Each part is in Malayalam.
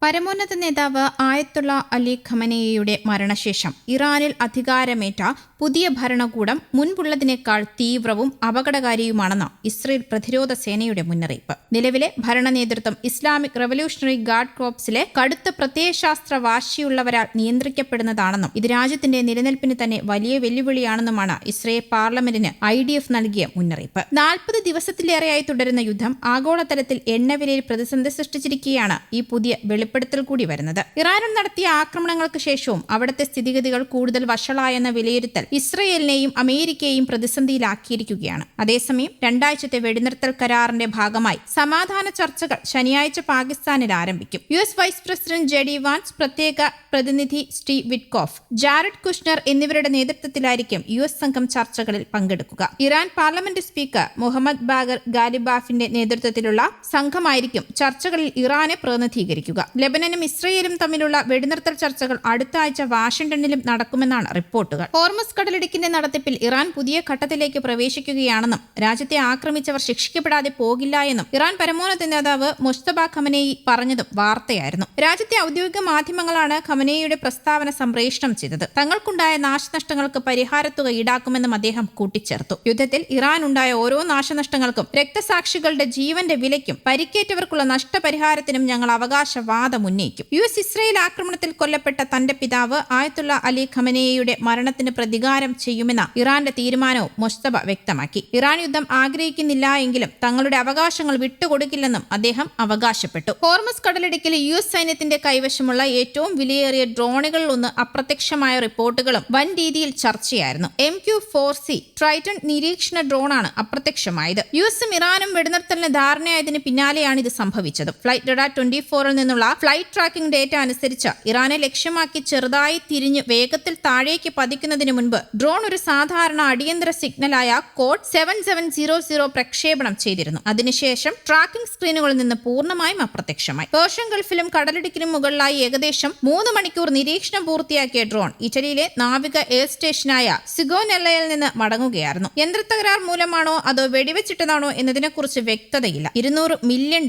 പരമോന്നത നേതാവ് ആയത്തുള്ള അലി ഖമനേയിയുടെ മരണശേഷം ഇറാനിൽ അധികാരമേറ്റ പുതിയ ഭരണകൂടം മുൻപുള്ളതിനേക്കാൾ തീവ്രവും അപകടകാരിയുമാണെന്ന് ഇസ്രയേൽ പ്രതിരോധ സേനയുടെ മുന്നറിയിപ്പ്. നിലവിലെ ഭരണ നേതൃത്വം ഇസ്ലാമിക് റവല്യൂഷണറി ഗാർഡ് കോർപ്സിലെ കടുത്ത പ്രത്യയശാസ്ത്ര വാശിയുള്ളവരാൽ നിയന്ത്രിക്കപ്പെടുന്നതാണെന്നും ഇത് രാജ്യത്തിന്റെ നിലനിൽപ്പിന് തന്നെ വലിയ വെല്ലുവിളിയാണെന്നുമാണ് ഇസ്രയേൽ പാർലമെന്റിന് IDF നൽകിയ മുന്നറിയിപ്പ്. 40 ദിവസത്തിലേറെയായി തുടരുന്ന യുദ്ധം ആഗോളതലത്തിൽ എണ്ണവിലയിൽ പ്രതിസന്ധി സൃഷ്ടിച്ചിരിക്കുകയാണ് ഈ പുതിയ വെളിപ്പെടുത്തൽ കൂടി വരുന്നത്. ഇറാനിൽ നടത്തിയ ആക്രമണങ്ങൾക്ക് ശേഷവും അവിടുത്തെ സ്ഥിതിഗതികൾ കൂടുതൽ വഷളായെന്ന വിലയിരുത്തൽ ഇസ്രയേലിനെയും അമേരിക്കയെയും പ്രതിസന്ധിയിലാക്കിയിരിക്കുകയാണ്. അതേസമയം 2 ആഴ്ചത്തെ വെടിനിർത്തൽ കരാറിന്റെ ഭാഗമായി സമാധാന ചർച്ചകൾ ശനിയാഴ്ച പാകിസ്ഥാനിൽ ആരംഭിക്കും. US vice president JD Vance, പ്രത്യേക പ്രതിനിധി സ്റ്റീവ് വിറ്റ്കോഫ്, ജാരഡ് കുഷ്നർ എന്നിവരുടെ നേതൃത്വത്തിലായിരിക്കും US സംഘം ചർച്ചകളിൽ പങ്കെടുക്കുക. Iran parliament speaker Mohammad Bagher ഗാലിബാഫിന്റെ നേതൃത്വത്തിലുള്ള സംഘമായിരിക്കും ചർച്ചകളിൽ ഇറാനെ പ്രതിനിധീകരിക്കുക. ലെബനനും ഇസ്രയേലും തമ്മിലുള്ള വെടിനിർത്തൽ ചർച്ചകൾ അടുത്ത ആഴ്ച വാഷിംഗ്ടണിലും നടക്കുമെന്നാണ് റിപ്പോർട്ടുകൾ. ഹോർമുസ് കടലിടുക്കിന്റെ നടത്തിപ്പിൽ ഇറാൻ പുതിയ ഘട്ടത്തിലേക്ക് പ്രവേശിക്കുകയാണെന്നും രാജ്യത്തെ ആക്രമിച്ചവർ ശിക്ഷിക്കപ്പെടാതെ പോകില്ല എന്നും ഇറാൻ പരമോന്നത നേതാവ് മുജ്തബ ഖമനേയി പറഞ്ഞതും വാർത്തയായിരുന്നു. രാജ്യത്തെ ഔദ്യോഗിക മാധ്യമങ്ങളാണ് ഖമനേയിയുടെ പ്രസ്താവന സംപ്രേഷണം ചെയ്തത്. തങ്ങൾക്കുണ്ടായ നാശനഷ്ടങ്ങൾക്ക് പരിഹാരത്തുക ഈടാക്കുമെന്നും അദ്ദേഹം കൂട്ടിച്ചേർത്തു. യുദ്ധത്തിൽ ഇറാനുണ്ടായ ഓരോ നാശനഷ്ടങ്ങൾക്കും രക്തസാക്ഷികളുടെ ജീവന്റെ വിലയ്ക്കും പരിക്കേറ്റവർക്കുള്ള നഷ്ടപരിഹാരത്തിനും ഞങ്ങൾ അവകാശവാദം ഉന്നയിക്കും. US ഇസ്രയേൽ ആക്രമണത്തിൽ കൊല്ലപ്പെട്ട തന്റെ പിതാവ് ആയത്തുള്ള അലി ഖമനേയിയുടെ മരണത്തിന് പ്രതികാരം ചെയ്യുമെന്ന ഇറാന്റെ തീരുമാനവും മുസ്തബ വ്യക്തമാക്കി. ഇറാൻ യുദ്ധം ആഗ്രഹിക്കുന്നില്ല എങ്കിലും തങ്ങളുടെ അവകാശങ്ങൾ വിട്ടുകൊടുക്കില്ലെന്നും അദ്ദേഹം അവകാശപ്പെട്ടു. ഹോർമുസ് കടലിടുക്കിൽ US സൈന്യത്തിന്റെ കൈവശമുള്ള ഏറ്റവും വിലയേറിയ ഡ്രോണുകളിൽ ഒന്ന് അപ്രത്യക്ഷമായ റിപ്പോർട്ടുകളും വൻ രീതിയിൽ ചർച്ചയായിരുന്നു. MQ-4C ട്രൈറ്റൺ നിരീക്ഷണ ഡ്രോണാണ് അപ്രത്യക്ഷമായത്. USഉം ഇറാനും വെടിനിർത്തലിന് ധാരണയായതിന് പിന്നാലെയാണ് ഇത് സംഭവിച്ചത്. ഫ്ലൈറ്റ് റഡാർ 24 നിന്നുള്ള ഫ്ലൈറ്റ് ട്രാക്കിംഗ് ഡേറ്റ അനുസരിച്ച് ഇറാനെ ലക്ഷ്യമാക്കി ചെറുതായി തിരിഞ്ഞ് വേഗത്തിൽ താഴേക്ക് പതിക്കുന്നതിന് മുൻപ് ഡ്രോൺ ഒരു സാധാരണ അടിയന്തര സിഗ്നലായ കോഡ് 7700 പ്രക്ഷേപണം ചെയ്തിരുന്നു. അതിനുശേഷം ട്രാക്കിംഗ് സ്ക്രീനുകളിൽ നിന്ന് പൂർണ്ണമായും അപ്രത്യക്ഷമായി. പേർഷ്യൻ ഗൾഫിലും കടലിടുക്കിനും മുകളിലായി ഏകദേശം 3 മണിക്കൂർ നിരീക്ഷണം പൂർത്തിയാക്കിയ ഡ്രോൺ ഇറ്റലിയിലെ നാവിക എയർ സ്റ്റേഷനായ സിഗോനെല്ലയിൽ നിന്ന് മടങ്ങുകയായിരുന്നു. യന്ത്രത്തകരാർ മൂലമാണോ അതോ വെടിവെച്ചിട്ടതാണോ എന്നതിനെക്കുറിച്ച് വ്യക്തതയില്ല. $200 മില്യൺ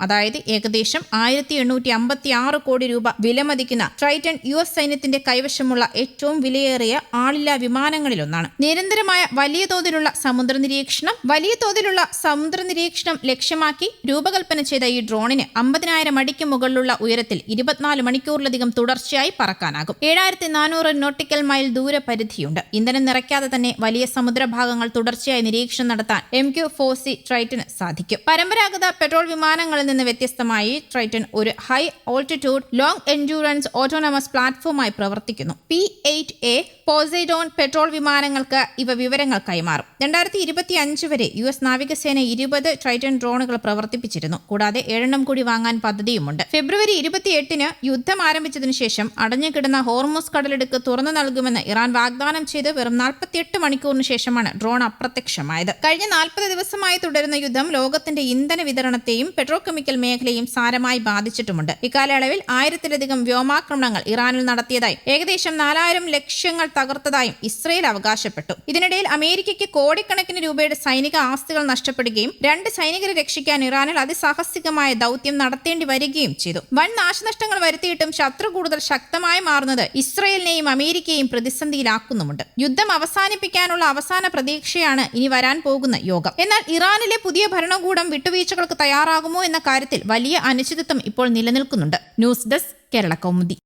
അതായത് ഏകദേശം 1856 കോടി രൂപ വിലമതിക്കുന്ന ട്രൈറ്റൺ US സൈന്യത്തിന്റെ കൈവശമുള്ള ഏറ്റവും വിലയേറിയ ആളില്ലാ വിമാനങ്ങളിലൊന്നാണ്. നിരന്തരമായ വലിയ തോതിലുള്ള സമുദ്ര നിരീക്ഷണം ലക്ഷ്യമാക്കി രൂപകൽപ്പന ചെയ്ത ഈ ഡ്രോണിന് 50,000 അടിക്ക് മുകളിലുള്ള ഉയരത്തിൽ 24 മണിക്കൂറിലധികം തുടർച്ചയായി പറക്കാനാകും. 7400 നോട്ടിക്കൽ മൈൽ ദൂരപരിധിയുണ്ട്. ഇന്ധനം നിറയ്ക്കാതെ തന്നെ വലിയ സമുദ്രഭാഗങ്ങൾ തുടർച്ചയായി നിരീക്ഷണം നടത്താൻ MQ-4C ട്രൈറ്റന് സാധിക്കും. പരമ്പരാഗത പെട്രോൾ വിമാനങ്ങളിൽ നിന്ന് വ്യത്യസ്തമായി ട്രൈറ്റൺ ഒരു high altitude long endurance autonomous പ്ലാറ്റ്ഫോമായി പ്രവർത്തിക്കുന്നു. P-8A പോസൈഡോൺ പെട്രോൾ വിമാനങ്ങൾക്ക് ഇവ വിവരങ്ങൾ കൈമാറും. 2025 വരെ US നാവികസേന 20 ട്രൈറ്റൺ ഡ്രോണുകൾ പ്രവർത്തിപ്പിച്ചിരുന്നു. കൂടാതെ 7 കൂടി വാങ്ങാൻ പദ്ധതിയുമുണ്ട്. ഫെബ്രുവരി 28 യുദ്ധം ആരംഭിച്ചതിനു ശേഷം അടഞ്ഞുകിടന്ന ഹോർമുസ് കടലിടുക്ക് തുറന്നു നൽകുമെന്ന് ഇറാൻ വാഗ്ദാനം ചെയ്ത് വെറും 48 മണിക്കൂറിന് ശേഷമാണ് ഡ്രോൺ അപ്രത്യക്ഷമായത്. കഴിഞ്ഞ 40 ദിവസമായി തുടരുന്ന യുദ്ധം ലോകത്തിന്റെ ഇന്ധന വിതരണത്തെയും പെട്രോകെമിക്കൽ മേഖലയും സാരമായി ബാധിച്ചിട്ടുമുണ്ട്. ഇക്കാലയളവിൽ 1000-ലധികം വ്യോമാക്രമണങ്ങൾ ഇറാനിൽ നടത്തിയതായും ഏകദേശം 4000 ലക്ഷ്യങ്ങൾ തകർത്തതായും ഇസ്രയേൽ അവകാശപ്പെട്ടു. ഇതിനിടയിൽ അമേരിക്കയ്ക്ക് കോടിക്കണക്കിന് രൂപയുടെ സൈനിക ആസ്തികൾ നഷ്ടപ്പെടുകയും 2 സൈനികരെ രക്ഷിക്കാൻ ഇറാനിൽ അതിസാഹസികമായ ദൗത്യം നടത്തേണ്ടി വരികയും ചെയ്തു. വൻ നാശനഷ്ടങ്ങൾ വരുത്തിയിട്ടും ശത്രു കൂടുതൽ ശക്തമായി മാറുന്നത് ഇസ്രയേലിനെയും അമേരിക്കയെയും പ്രതിസന്ധിയിലാക്കുന്നുമുണ്ട്. യുദ്ധം അവസാനിപ്പിക്കാനുള്ള അവസാന പ്രതീക്ഷയാണ് ഇനി വരാൻ പോകുന്ന യോഗം. എന്നാൽ ഇറാനിലെ പുതിയ ഭരണകൂടം വിട്ടുവീഴ്ചകൾക്ക് തയ്യാറാകുമോ എന്ന കാര്യത്തിൽ വലിയ അനിശ്ചിതത്വം ഇപ്പോൾ നിലനിൽക്കുന്നുണ്ട്. News desk, Kerala Kaumudi.